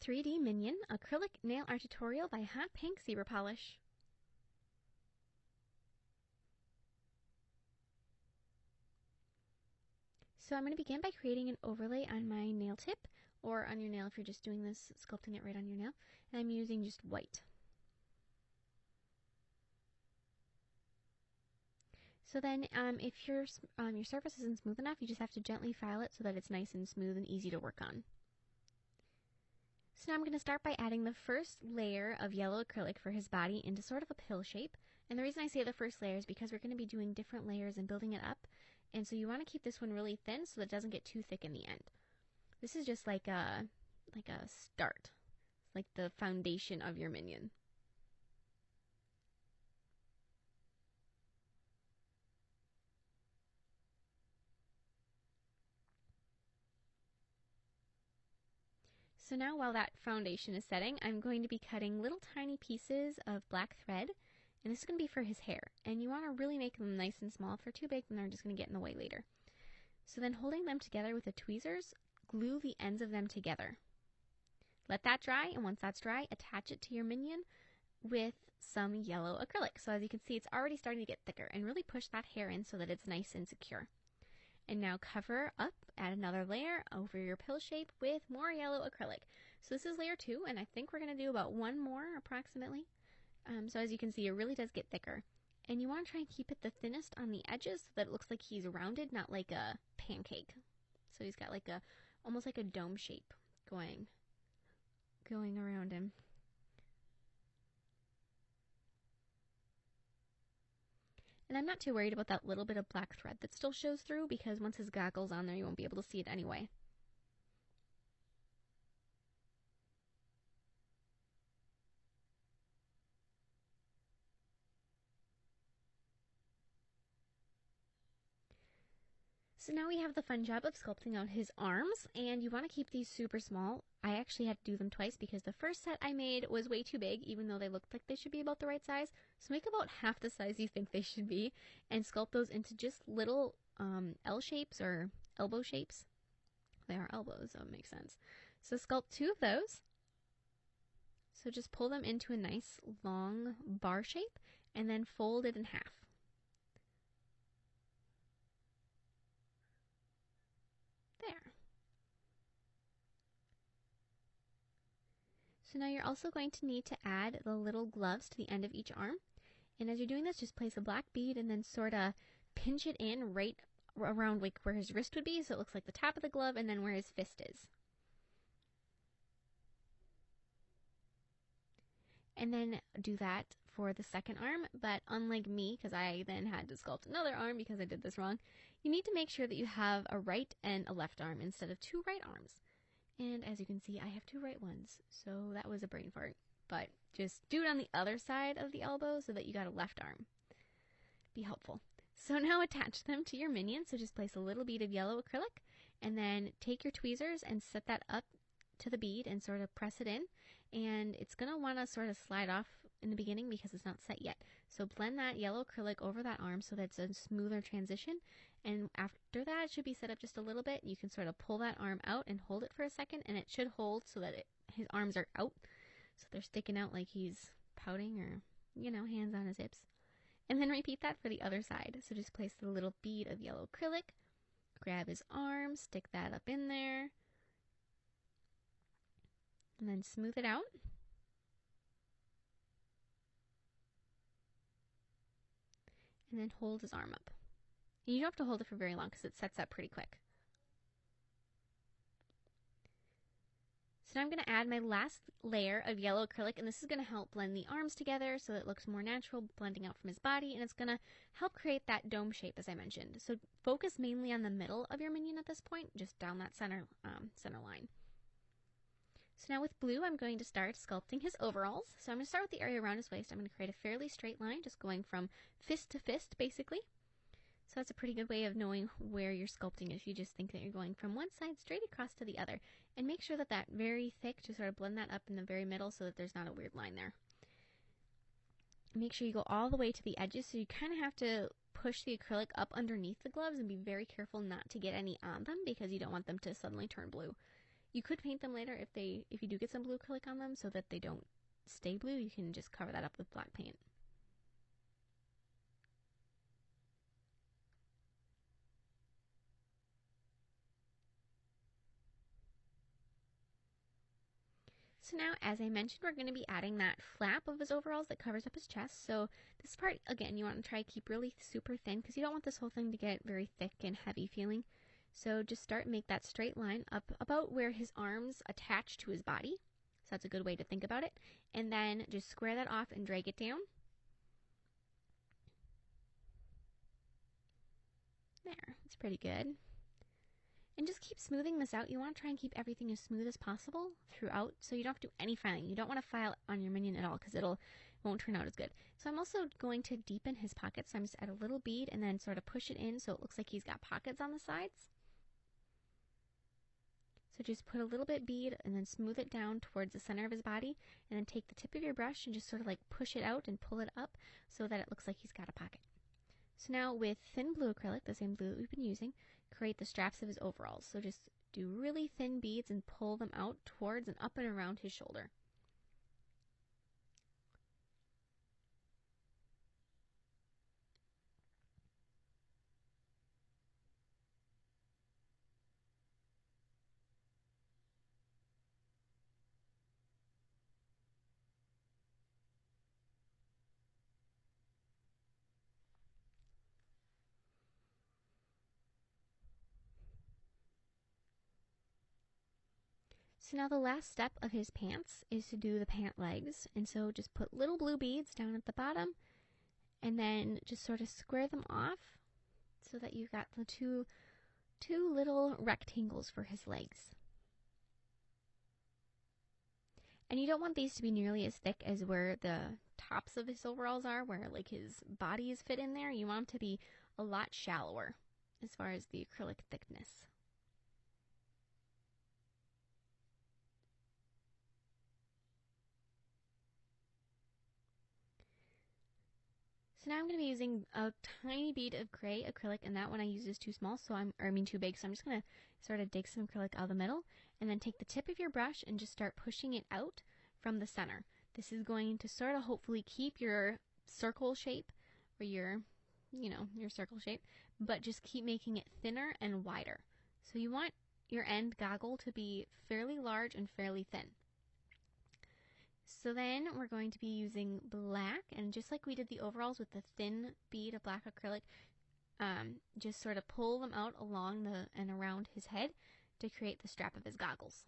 3D Minion Acrylic Nail Art Tutorial by Hot Pink Zebra Polish. So I'm going to begin by creating an overlay on my nail tip, or on your nail if you're just doing this, sculpting it right on your nail, and I'm using just white. So then if your surface isn't smooth enough, you just have to gently file it so that it's nice and smooth and easy to work on. So now I'm going to start by adding the first layer of yellow acrylic for his body into sort of a pill shape. And the reason I say the first layer is because we're going to be doing different layers and building it up. And so you want to keep this one really thin so that it doesn't get too thick in the end. This is just like a start, like the foundation of your minion. So now while that foundation is setting, I'm going to be cutting little tiny pieces of black thread, and this is going to be for his hair. And you want to really make them nice and small. If they're too big, then they're just going to get in the way later. So then holding them together with the tweezers, glue the ends of them together. Let that dry, and once that's dry, attach it to your minion with some yellow acrylic. So as you can see, it's already starting to get thicker, and really push that hair in so that it's nice and secure. And now cover up, add another layer over your pill shape with more yellow acrylic. So this is layer 2, and I think we're going to do about one more approximately. So as you can see, it really does get thicker. And you want to try and keep it the thinnest on the edges so that it looks like he's rounded, not like a pancake. So he's got like almost like a dome shape going around him. And I'm not too worried about that little bit of black thread that still shows through, because once his goggle's on there, you won't be able to see it anyway. So now we have the fun job of sculpting out his arms, and you want to keep these super small. I actually had to do them twice because the first set I made was way too big, even though they looked like they should be about the right size. So make about half the size you think they should be, and sculpt those into just little L shapes or elbow shapes. They are elbows, so it makes sense. So sculpt 2 of those. So just pull them into a nice long bar shape, and then fold it in half. There. So now you're also going to need to add the little gloves to the end of each arm. And as you're doing this, just place a black bead and then sort of pinch it in right around like where his wrist would be, so it looks like the top of the glove, and then where his fist is. And then do that for the second arm, but unlike me, because I then had to sculpt another arm because I did this wrong, you need to make sure that you have a right and a left arm instead of 2 right arms. And as you can see, I have 2 right ones, so that was a brain fart. But just do it on the other side of the elbow so that you got a left arm. Be helpful. So now attach them to your minion, so just place a little bead of yellow acrylic, and then take your tweezers and set that up to the bead and sort of press it in. And it's going to want to sort of slide off in the beginning because it's not set yet. So blend that yellow acrylic over that arm so that it's a smoother transition. And after that, it should be set up just a little bit. You can sort of pull that arm out and hold it for a second, and it should hold so that his arms are out. So they're sticking out like he's pouting, or, you know, hands on his hips. And then repeat that for the other side. So just place the little bead of yellow acrylic, grab his arm, stick that up in there, and then smooth it out. And then hold his arm up. And you don't have to hold it for very long because it sets up pretty quick. So now I'm going to add my last layer of yellow acrylic, and this is going to help blend the arms together so that it looks more natural, blending out from his body, and it's going to help create that dome shape as I mentioned. So focus mainly on the middle of your minion at this point, just down that center line. So now with blue, I'm going to start sculpting his overalls. So I'm going to start with the area around his waist. I'm going to create a fairly straight line, just going from fist to fist, basically. So that's a pretty good way of knowing where you're sculpting if you just think that you're going from one side straight across to the other. And make sure that that very thick, to sort of blend that up in the very middle so that there's not a weird line there. Make sure you go all the way to the edges, so you kind of have to push the acrylic up underneath the gloves and be very careful not to get any on them because you don't want them to suddenly turn blue. You could paint them later if you do get some blue acrylic on them so that they don't stay blue. You can just cover that up with black paint. So now, as I mentioned, we're going to be adding that flap of his overalls that covers up his chest. So this part, again, you want to try to keep really super thin because you don't want this whole thing to get very thick and heavy feeling. So just make that straight line up about where his arms attach to his body. So that's a good way to think about it. And then just square that off and drag it down. There, it's pretty good. And just keep smoothing this out. You want to try and keep everything as smooth as possible throughout, so you don't have to do any filing. You don't want to file on your minion at all because it won't turn out as good. So I'm also going to deepen his pockets. So I'm just add a little bead and then sort of push it in so it looks like he's got pockets on the sides. So just put a little bit bead and then smooth it down towards the center of his body, and then take the tip of your brush and just sort of like push it out and pull it up so that it looks like he's got a pocket. So now with thin blue acrylic, the same blue that we've been using, create the straps of his overalls. So just do really thin beads and pull them out towards and up and around his shoulder. So now the last step of his pants is to do the pant legs. And so just put little blue beads down at the bottom and then just sort of square them off so that you've got the two little rectangles for his legs. And you don't want these to be nearly as thick as where the tops of his overalls are, where like his body is fit in there. You want them to be a lot shallower as far as the acrylic thickness. So now I'm going to be using a tiny bead of gray acrylic, and that one I use is too small, so too big, so I'm just going to sort of dig some acrylic out of the middle, and then take the tip of your brush and just start pushing it out from the center. This is going to sort of hopefully keep your circle shape, or your circle shape, but just keep making it thinner and wider. So you want your end goggle to be fairly large and fairly thin. So then we're going to be using black, and just like we did the overalls with the thin bead of black acrylic, just sort of pull them out along and around his head to create the strap of his goggles.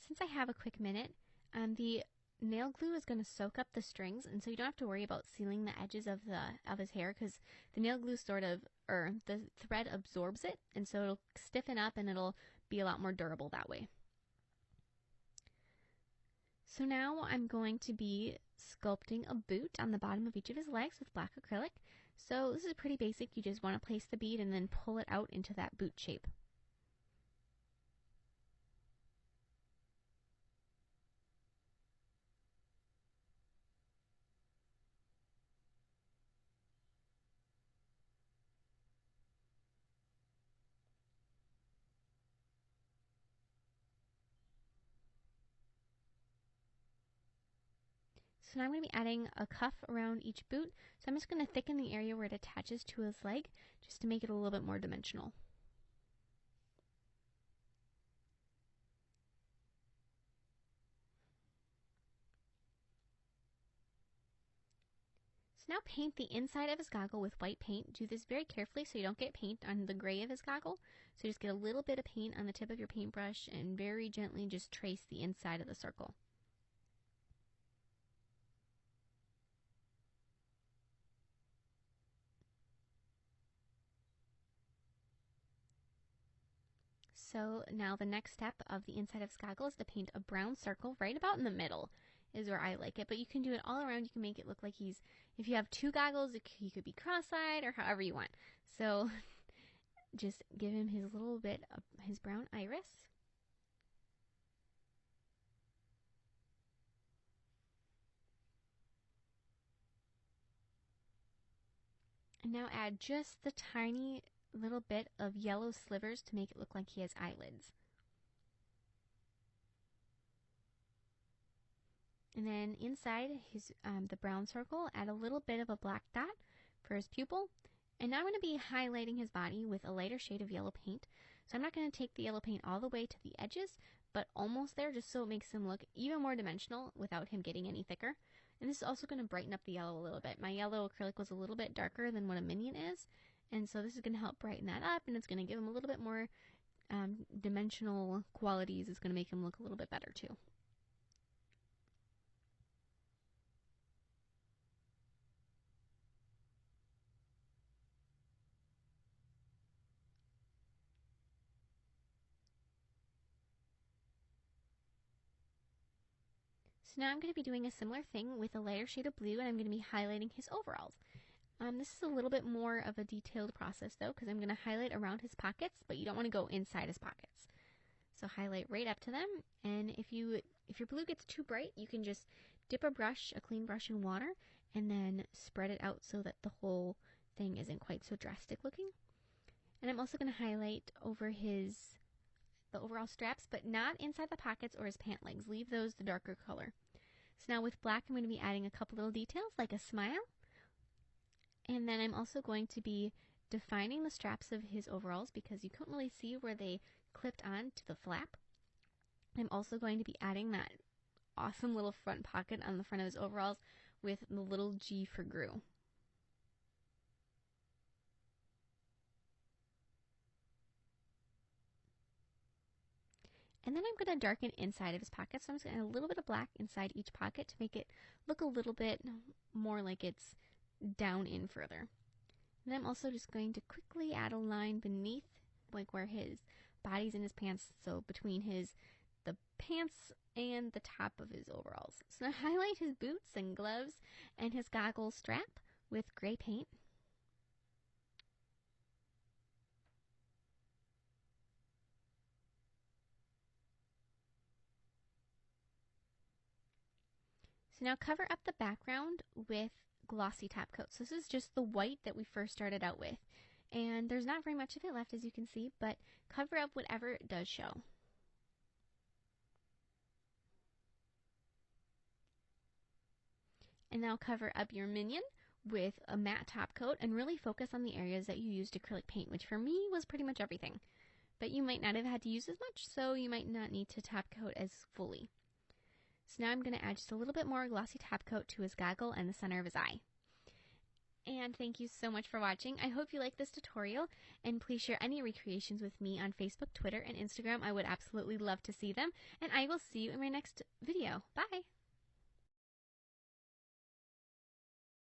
Since I have a quick minute, the nail glue is going to soak up the strings, and so you don't have to worry about sealing the edges of his hair, because the nail glue the thread absorbs it, and so it'll stiffen up and it'll be a lot more durable that way. So now I'm going to be sculpting a boot on the bottom of each of his legs with black acrylic. So this is pretty basic. You just want to place the bead and then pull it out into that boot shape. So now I'm going to be adding a cuff around each boot. So I'm just going to thicken the area where it attaches to his leg just to make it a little bit more dimensional. So now paint the inside of his goggle with white paint. Do this very carefully so you don't get paint on the gray of his goggle. So just get a little bit of paint on the tip of your paintbrush and very gently just trace the inside of the circle. So now the next step of the inside of his goggle is to paint a brown circle right about in the middle is where I like it, but you can do it all around. You can make it look like if you have two goggles, he could be cross-eyed or however you want. So just give him his little bit of his brown iris. And now add just the tiny little bit of yellow slivers to make it look like he has eyelids. And then inside his the brown circle, add a little bit of a black dot for his pupil. And now I'm going to be highlighting his body with a lighter shade of yellow paint. So I'm not going to take the yellow paint all the way to the edges, but almost there, just so it makes him look even more dimensional without him getting any thicker. And this is also going to brighten up the yellow a little bit. My yellow acrylic was a little bit darker than what a Minion is, and so this is going to help brighten that up, and it's going to give him a little bit more dimensional qualities. It's going to make him look a little bit better too. So now I'm going to be doing a similar thing with a lighter shade of blue, and I'm going to be highlighting his overalls. This is a little bit more of a detailed process though, because I'm going to highlight around his pockets, but you don't want to go inside his pockets. So highlight right up to them, and if your blue gets too bright, you can just dip a clean brush in water, and then spread it out so that the whole thing isn't quite so drastic looking. And I'm also going to highlight over the overall straps, but not inside the pockets or his pant legs. Leave those the darker color. So now with black, I'm going to be adding a couple little details like a smile. And then I'm also going to be defining the straps of his overalls because you couldn't really see where they clipped on to the flap. I'm also going to be adding that awesome little front pocket on the front of his overalls with the little G for Gru. And then I'm going to darken inside of his pocket, so I'm just going to add a little bit of black inside each pocket to make it look a little bit more like it's down in further. And I'm also just going to quickly add a line beneath, like where his body's in his pants, so between the pants and the top of his overalls. So now highlight his boots and gloves and his goggle strap with gray paint. So now cover up the background with glossy top coat. So this is just the white that we first started out with. And there's not very much of it left, as you can see, but cover up whatever it does show. And now cover up your Minion with a matte top coat and really focus on the areas that you used acrylic paint, which for me was pretty much everything. But you might not have had to use as much, so you might not need to top coat as fully. So now I'm going to add just a little bit more glossy top coat to his goggle and the center of his eye. And thank you so much for watching. I hope you liked this tutorial, and please share any recreations with me on Facebook, Twitter, and Instagram. I would absolutely love to see them, and I will see you in my next video. Bye!